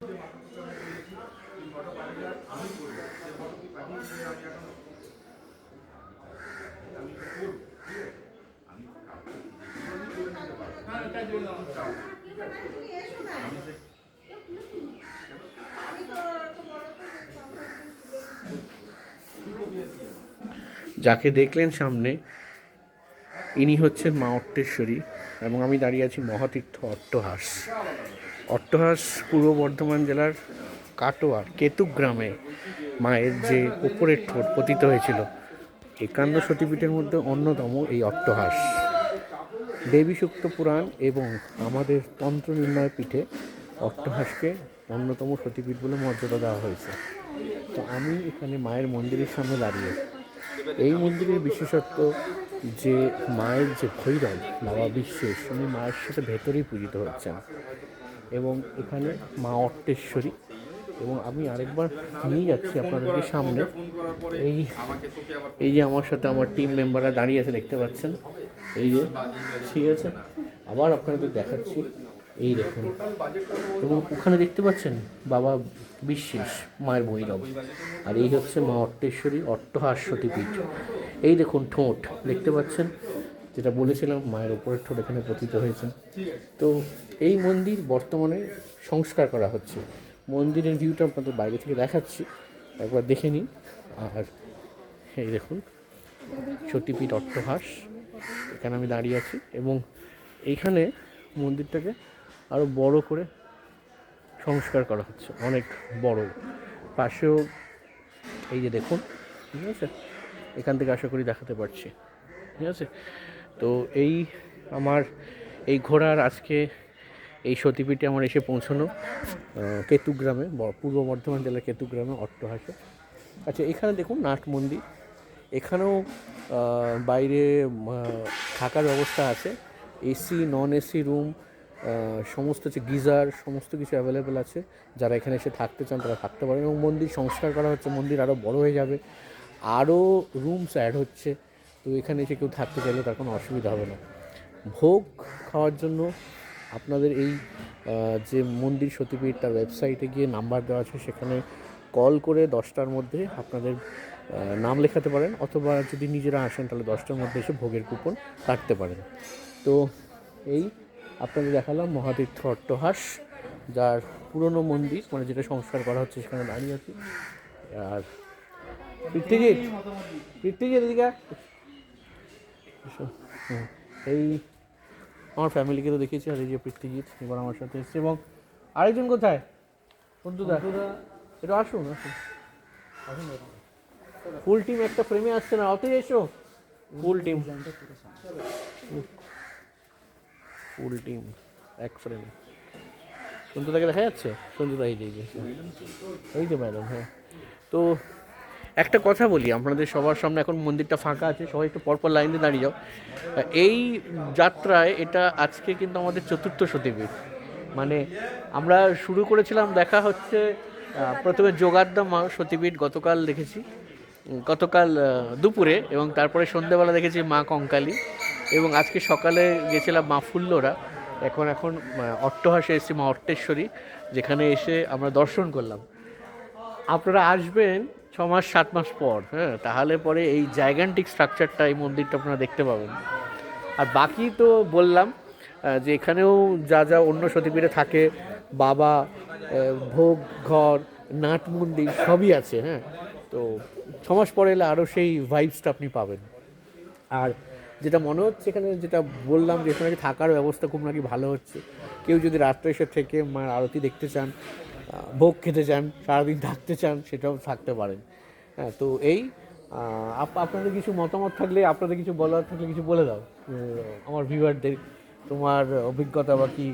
যাকে দেখলেন সামনে, ইনি হচ্ছেন মা অট্টেশ্বরী এবং আমি দাঁড়িয়ে আছি মহাতীর্থ অট্টহাস। অট্টহাস পূর্ব বর্ধমান জেলার কাটোয়ার কেতুগ্রামে মায়ের যে উপরের ঠোঁট পতিত হয়েছিল, একান্ন সতীপীঠের মধ্যে অন্যতম এই অট্টহাস। দেবী সুক্ত পুরাণ এবং আমাদের তন্ত্র নির্ণয় পীঠে অট্টহাসকে অন্যতম সতীপীঠ বলে মর্যাদা দেওয়া হয়েছে। তো আমি এখানে মায়ের মন্দিরের সামনে দাঁড়িয়ে। এই মন্দিরের বিশেষত্ব যে মায়ের যে ভৈরব বাবা বিশ্বেশ, উনি মায়ের সাথে ভেতরেই পূজিত হচ্ছেন এবং এখানে মা অট্টেশ্বরী। এবং আমি আরেকবার নিয়ে যাচ্ছি আপনাদেরকে সামনে। এই যে আমার সাথে আমার টিম মেম্বাররা দাঁড়িয়ে আছে, দেখতে পাচ্ছেন, এই যে, ঠিক আছে, আবার আপনাদের দেখাচ্ছি। এই দেখুন, এবং ওখানে দেখতে পাচ্ছেন বাবা বিশ্বেশ, মায়ের ভৈরব, আর এই হচ্ছে মা অট্টেশ্বরী অট্টহাস সতীপীঠ। এই দেখুন ঠোঁট দেখতে পাচ্ছেন, যেটা বলেছিলাম মায়ের ওপরের ঠোঁট এখানে পতিত হয়েছে। তো এই মন্দির বর্তমানে সংস্কার করা হচ্ছে। মন্দিরের ভিউটা আপনাদের বাইরে থেকে দেখাচ্ছি, একবার দেখে নিন। আর এই দেখুন সতীপীঠ অট্টহাস, এখানে আমি দাঁড়িয়ে আছি এবং এইখানে মন্দিরটাকে আরও বড় করে সংস্কার করা হচ্ছে, অনেক বড়। পাশেও এই যে দেখুন, ঠিক আছে, এখান থেকে আশা করি দেখাতে পারছি, ঠিক আছে। তো এই আমার এই ঘোড়ার আজকে এই সতীপীঠে আমার এসে পৌঁছানো কেতুগ্রামে, পূর্ব বর্ধমান জেলার কেতুগ্রামে অট্টহাসে। আচ্ছা, এখানে দেখুন নাট মন্দির, এখানেও বাইরে থাকার ব্যবস্থা আছে, এসি নন এসি রুম সমস্ত হচ্ছে, গিজার সমস্ত কিছু অ্যাভেলেবেল আছে। যারা এখানে এসে থাকতে চান তারা থাকতে পারেন। এবং মন্দির সংস্কার করা হচ্ছে, মন্দির আরও বড় হয়ে যাবে, আরও রুমস অ্যাড হচ্ছে। তো এখানে এসে কেউ থাকতে চাইলে তার কোনো অসুবিধা হবে না। ভোগ খাওয়ার জন্য আপনাদের এই যে মন্দির সতীপীঠ, তার ওয়েবসাইটে গিয়ে নাম্বার দেওয়া আছে, সেখানে কল করে 10টার মধ্যে আপনাদের নাম লেখাতে পারেন, অথবা যদি নিজেরা আসেন তাহলে 10টার মধ্যে এসে ভোগের কুপন কাটতে পারেন। তো এই আপনাদের দেখালাম মহাতীর্থ অট্টহাস, যার পুরনো মন্দির, মানে যেটা সংস্কার করা হচ্ছে, সেখানে দাঁড়িয়ে আছি। আর পৃথ্বীজিৎ এদিকে, এই আমার ফ্যামিলিকে তো দেখিয়েছি, আর এই যে পৃথ্বীজিৎ এবার আমার সাথে এসছে। এবং আরেকজন কোথায়? বন্ধুদা একটু আসুন, আসুন, ফুল টিম একটা ফ্রেমে আসছে না, অত এসো, ফুল টিম এক ফ্রেমে। সঞ্জুদাকে দেখা যাচ্ছে? সঞ্জুদা এই যে, এই যে ম্যাডাম। হ্যাঁ, তো একটা কথা বলি আপনাদের সবার সামনে, এখন মন্দিরটা ফাঁকা আছে, সবাই একটু পরপর লাইনে দাঁড়িয়ে যাও। এই যাত্রায় এটা আজকে কিন্তু আমাদের চতুর্থ সতীপীঠ। মানে আমরা শুরু করেছিলাম, দেখা হচ্ছে প্রথমে যোগাদ্দা মা সতীপীঠ গতকাল দেখেছি, গতকাল দুপুরে, এবং তারপরে সন্ধ্যেবেলা দেখেছি মা কঙ্কালী, এবং আজকে সকালে গেছিলাম মা ফুল্লরা। এখন অট্টহাসে এসেছি মা অট্টেশ্বরী, যেখানে এসে আমরা দর্শন করলাম। আপনারা আসবেন 6-7 মাস পর, হ্যাঁ, তাহলে পরে এই জাইগ্যান্টিক স্ট্রাকচারটা, এই মন্দিরটা আপনারা দেখতে পাবেন। আর বাকি তো বললাম যে এখানেও যা যা অন্য সতীপীঠে থাকে, বাবা, ভোগ ঘর, নাট মন্দির সবই আছে। হ্যাঁ, তো 6 মাস পরে এলে আরও সেই ভাইবসটা আপনি পাবেন। আর যেটা মনে হচ্ছে এখানে, যেটা বললাম যে এখানে থাকার ব্যবস্থা খুব নাকি ভালো হচ্ছে। কেউ যদি রাত্রে এসে থেকে মায়ের আরতি দেখতে চান, ভোগ খেতে চান, সারাদিন থাকতে চান, সেটাও থাকতে পারেন। হ্যাঁ, তো এই আপনাদের কিছু মতামত থাকলে, আপনাদের কিছু বলার থাকলে কিছু বলে দাও আমার ভিউয়ারদের, তোমার অভিজ্ঞতা বা কি।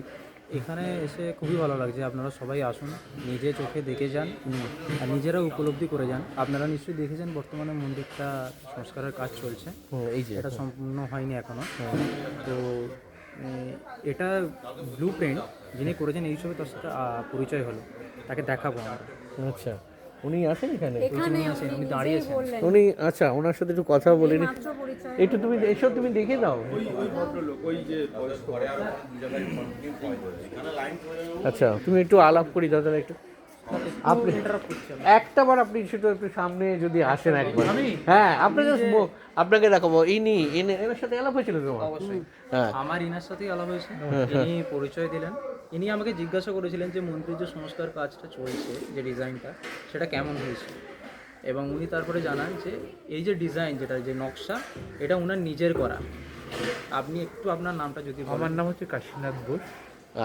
এখানে এসে খুবই ভালো লাগছে, আপনারা সবাই আসুন, নিজে চোখে দেখে যান আর নিজেরা উপলব্ধি করে যান। আপনারা নিশ্চয়ই দেখেছেন বর্তমানে মন্দিরটা সংস্কারের কাজ চলছে, এই যে এটা সম্পূর্ণ হয়নি এখনও। তো এটা ব্লু প্রিন্ট যিনি করেছেন, এই হিসেবে তার সাথে পরিচয় হলো, তাকে দেখাবো আমরা। আচ্ছা, উনি আছেন এখানে? এখানে আছেন, উনি উনি দাঁড়িয়েছেন। নিজেই বললেন, উনি আচ্ছা, ওনার সাথে একটু কথা বলিনি। মাত্র পরিচয় একটু তুমি এসব তুমি দেখে দাও। আচ্ছা, তুমি একটু আলাপ করি দাদা একটু। আপনি একটাবার আপনি সেটা একটু সামনে যদি আসেন একবার। হ্যাঁ, আপনাকে আপনাকে দেখাবো। এনার সাথে আলাপ হয়েছিল তোমার? অবশ্যই হ্যাঁ। আমার ইনার সাথেই আলাপ হয়েছে। ইনি পরিচয় দিলেন। ইনি আমাকে জিজ্ঞাসা করেছিলেন যে মন্দিরের যে সংস্কার কাজটা চলছে, যে ডিজাইনটা, সেটা কেমন হয়েছে। এবং উনি তারপরে জানান যে এই যে ডিজাইন, যেটা যে নকশা, এটা উনার নিজের করা। আপনি একটু আপনার নামটা যদি বলেন। আমার নাম হচ্ছে কাশীনাথ ঘোষ,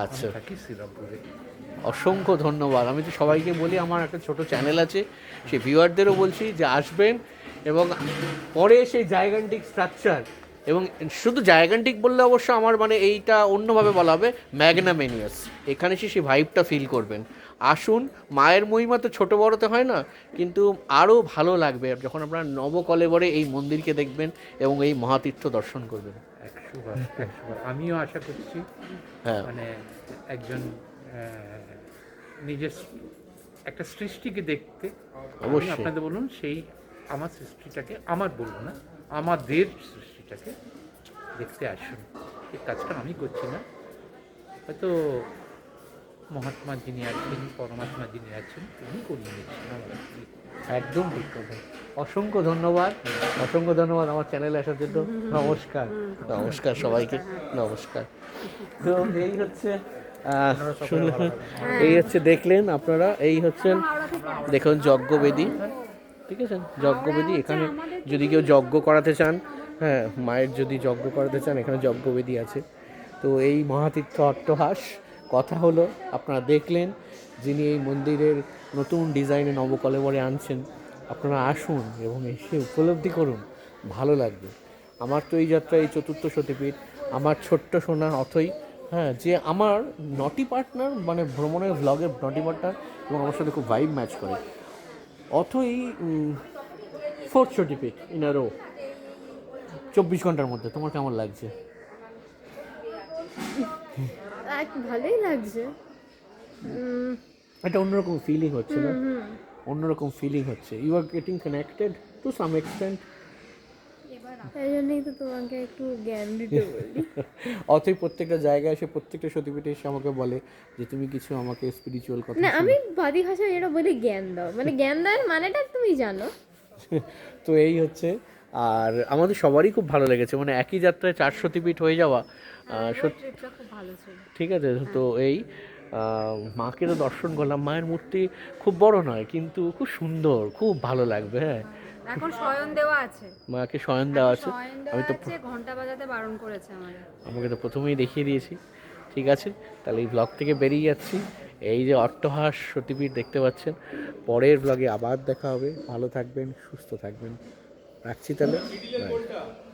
আচ্ছা, থাকি শ্রীরামপুরে। অসংখ্য ধন্যবাদ। আমি তো সবাইকে বলি আমার একটা ছোট চ্যানেল আছে, সেই ভিউয়ারদেরও বলছি যে আসবেন এবং পরে সেই জায়গান্টিক স্ট্রাকচার, এবং শুধু জায়গান্টিক বললে অবশ্য আমার মানে এইটা অন্যভাবে বলা হবে ম্যাগনামেনিয়াস। এখানে এসে সেই ভাইবটা ফিল করবেন। আসুন, মায়ের মহিমা তো ছোটো বড়োতে হয় না, কিন্তু আরও ভালো লাগবে যখন আপনারা নবকলেবরে এই মন্দিরকে দেখবেন এবং এই মহাতীর্থ দর্শন করবেন। 100 বার। আমিও আশা করছি হ্যাঁ, মানে একজন নিজের একটা সৃষ্টিকে দেখতে, আমি অবশ্যই। আপনাদের বলুন সেই আমার সৃষ্টিটাকে, আমার বলবো না, আমাদের সৃষ্টিটাকে দেখতে আসুন। এই কাজটা আমি করছি না, হয়তো মহাত্মা যিনি আছেন, পরমাত্মা যিনি আছেন, তিনি করিয়ে নিচ্ছেন আমার। একদম ঠিক কথা। অসংখ্য ধন্যবাদ, অসংখ্য ধন্যবাদ আমার চ্যানেলে আসার জন্য। নমস্কার, নমস্কার সবাইকে, নমস্কার। তো এই হচ্ছে শুনলেন, এই হচ্ছে দেখলেন আপনারা, এই হচ্ছেন দেখুন যজ্ঞবেদী, ঠিক আছে? যজ্ঞবেদী, এখানে যদি কেউ যজ্ঞ করাতে চান, হ্যাঁ, মায়ের যদি যজ্ঞ করাতে চান, এখানে যজ্ঞবেদী আছে। তো এই মহাতীর্থ অট্টহাস কথা হলো, আপনারা দেখলেন যিনি এই মন্দিরের নতুন ডিজাইনে নবকলেবরে আনছেন। আপনারা আসুন এবং এসে উপলব্ধি করুন, ভালো লাগবে। আমার তো এই যাত্রা, এই চতুর্থ সতীপীঠ, আমার ছোট্ট সোনা অথই, হ্যাঁ, যে আমার নটি পার্টনার, মানে ভ্রমণের ভ্লগের নটি পার্টনার, এবং আমার সাথে খুব ভাইব ম্যাচ করে। অথই 4th সতীপীঠ ইন আ রো 24 ঘন্টার মধ্যে। তোমার কেমন লাগছে? ভালোই লাগছে। একটা অন্যরকম ফিলিং হচ্ছে না? অন্যরকম ফিলিং হচ্ছে। You are getting connected to some extent. তাই জন্যই তো তোমাকে একটু জ্ঞান দিতে বলি। অতএব প্রত্যেকটা জায়গায় এসে, প্রত্যেকটা সতীপীঠে এসে আমাকে বলে যে তুমি কিছু আমাকে স্পিরিচুয়াল কথা না, আমি বাদী ভাষায় যেটা বলি জ্ঞান দাও, মানে জ্ঞান দেওয়ার মানেটা তুমি জানো। তো এই হচ্ছে। আর আমাদের সবারই খুব ভালো লেগেছে, মানে একই যাত্রায় 4 সতীপীঠ হয়ে যাওয়া। সত্যি ট্রিপটা খুব ভালো ছিল। ঠিক আছে। তো এই মাকে তো দর্শন করলাম, মায়ের মূর্তি খুব বড় নয় কিন্তু খুব সুন্দর, খুব ভালো লাগবে। হ্যাঁ, এখন শয়ন দেওয়া আছে, মাকে শয়ন দেওয়া আছে। শয়ন আমি দেওয়া তো আছে, ঘন্টা বাজাতে বারণ করেছে আমাদের। আমাকে তো প্রথমেই দেখিয়ে দিয়েছি। ঠিক আছে, তাহলে এই ব্লগ থেকে বেরিয়ে যাচ্ছি। এই যে অট্টহাস সতীপীঠ দেখতে পাচ্ছেন, পরের ব্লগে আবার দেখা হবে। ভালো থাকবেন, সুস্থ থাকবেন, রাখছি তাহলে। Bye.